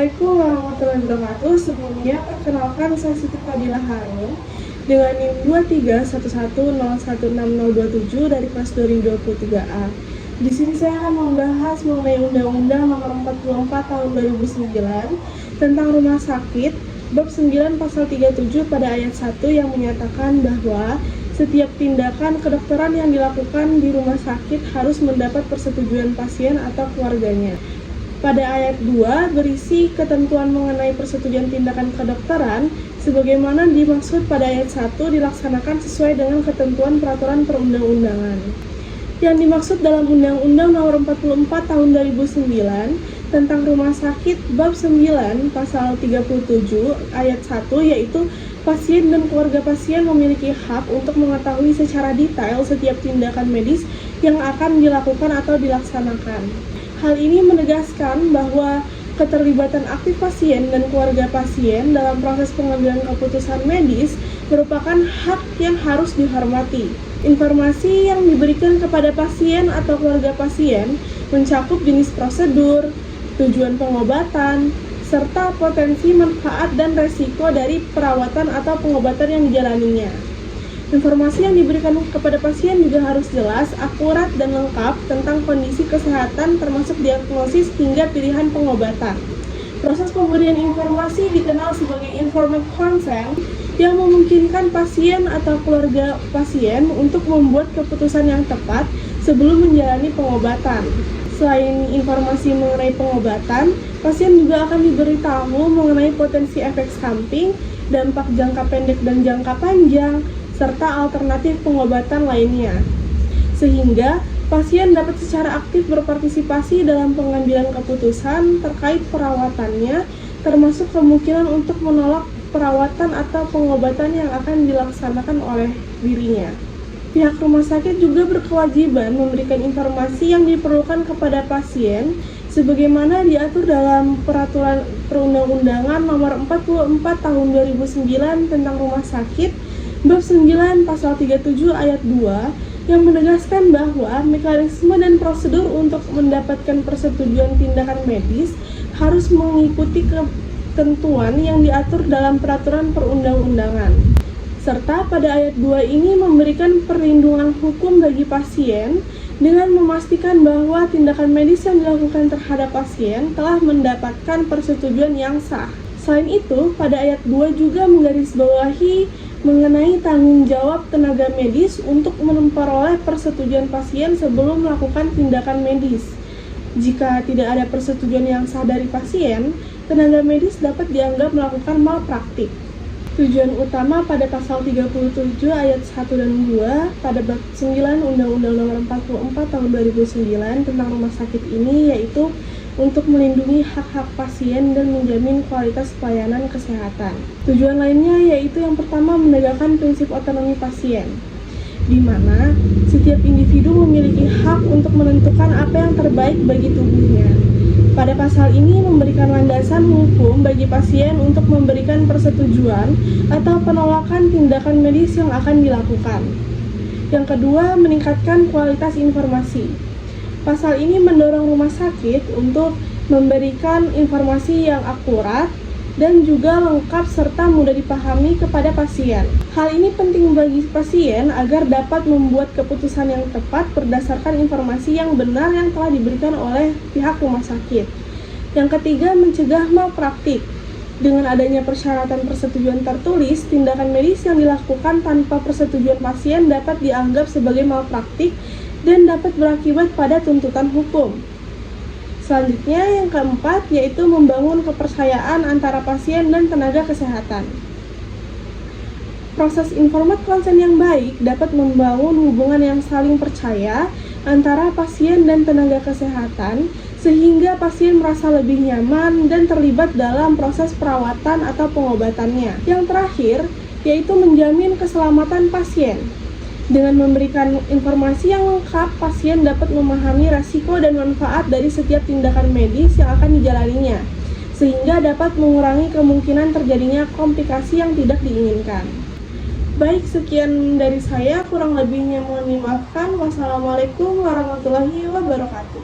Assalamualaikum warahmatullahi wabarakatuh. Sebelumnya, perkenalkan saya Siti Fadila Harun dengan NIM 23110160027 dari kelas 2023A. Di sini saya akan membahas mengenai Undang-Undang Nomor 44 Tahun 2009 tentang rumah sakit, bab 9 pasal 37 pada ayat 1 yang menyatakan bahwa setiap tindakan kedokteran yang dilakukan di rumah sakit harus mendapat persetujuan pasien atau keluarganya. Pada ayat 2 berisi ketentuan mengenai persetujuan tindakan kedokteran sebagaimana dimaksud pada ayat 1 dilaksanakan sesuai dengan ketentuan peraturan perundang-undangan. Yang dimaksud dalam Undang-Undang Nomor 44 Tahun 2009 tentang rumah sakit bab 9 pasal 37 ayat 1 yaitu pasien dan keluarga pasien memiliki hak untuk mengetahui secara detail setiap tindakan medis yang akan dilakukan atau dilaksanakan. Hal ini menegaskan bahwa keterlibatan aktif pasien dan keluarga pasien dalam proses pengambilan keputusan medis merupakan hak yang harus dihormati. Informasi yang diberikan kepada pasien atau keluarga pasien mencakup jenis prosedur, tujuan pengobatan, serta potensi manfaat dan resiko dari perawatan atau pengobatan yang dijalaninya. Informasi yang diberikan kepada pasien juga harus jelas, akurat, dan lengkap tentang kondisi kesehatan termasuk diagnosis hingga pilihan pengobatan. Proses pemberian informasi dikenal sebagai informed consent yang memungkinkan pasien atau keluarga pasien untuk membuat keputusan yang tepat sebelum menjalani pengobatan. Selain informasi mengenai pengobatan, pasien juga akan diberitahu mengenai potensi efek samping, dampak jangka pendek dan jangka panjang, serta alternatif pengobatan lainnya. Sehingga pasien dapat secara aktif berpartisipasi dalam pengambilan keputusan terkait perawatannya, termasuk kemungkinan untuk menolak perawatan atau pengobatan yang akan dilaksanakan oleh dirinya. Pihak rumah sakit juga berkewajiban memberikan informasi yang diperlukan kepada pasien sebagaimana diatur dalam Peraturan Perundang-undangan Nomor 44 Tahun 2009 tentang rumah sakit bab 9 pasal 37 ayat 2 yang menegaskan bahwa mekanisme dan prosedur untuk mendapatkan persetujuan tindakan medis harus mengikuti ketentuan yang diatur dalam peraturan perundang-undangan. Serta pada ayat 2 ini memberikan perlindungan hukum bagi pasien dengan memastikan bahwa tindakan medis yang dilakukan terhadap pasien telah mendapatkan persetujuan yang sah. Selain itu, pada ayat 2 juga menggarisbawahi mengenai tanggung jawab tenaga medis untuk memperoleh persetujuan pasien sebelum melakukan tindakan medis. Jika tidak ada persetujuan yang sah dari pasien, tenaga medis dapat dianggap melakukan malpraktik. Tujuan utama pada pasal 37 ayat 1 dan 2 pada bab 9 Undang-Undang Nomor 44 Tahun 2009 tentang rumah sakit ini yaitu untuk melindungi hak-hak pasien dan menjamin kualitas pelayanan kesehatan. Tujuan lainnya yaitu yang pertama menegakkan prinsip otonomi pasien, di mana setiap individu memiliki hak untuk menentukan apa yang terbaik bagi tubuhnya. Pada pasal ini memberikan landasan hukum bagi pasien untuk memberikan persetujuan atau penolakan tindakan medis yang akan dilakukan. Yang kedua, meningkatkan kualitas informasi. Pasal ini mendorong rumah sakit untuk memberikan informasi yang akurat dan juga lengkap serta mudah dipahami kepada pasien. Hal ini penting bagi pasien agar dapat membuat keputusan yang tepat berdasarkan informasi yang benar yang telah diberikan oleh pihak rumah sakit. Yang ketiga, mencegah malpraktik. Dengan adanya persyaratan persetujuan tertulis, tindakan medis yang dilakukan tanpa persetujuan pasien dapat dianggap sebagai malpraktik dan dapat berakibat pada tuntutan hukum. Selanjutnya, yang keempat, yaitu membangun kepercayaan antara pasien dan tenaga kesehatan. Proses informed consent yang baik dapat membangun hubungan yang saling percaya antara pasien dan tenaga kesehatan, sehingga pasien merasa lebih nyaman dan terlibat dalam proses perawatan atau pengobatannya. Yang terakhir, yaitu menjamin keselamatan pasien. Dengan memberikan informasi yang lengkap, pasien dapat memahami risiko dan manfaat dari setiap tindakan medis yang akan dijalaninya, sehingga dapat mengurangi kemungkinan terjadinya komplikasi yang tidak diinginkan. Baik, sekian dari saya, kurang lebihnya mohon dimaafkan. Wassalamualaikum warahmatullahi wabarakatuh.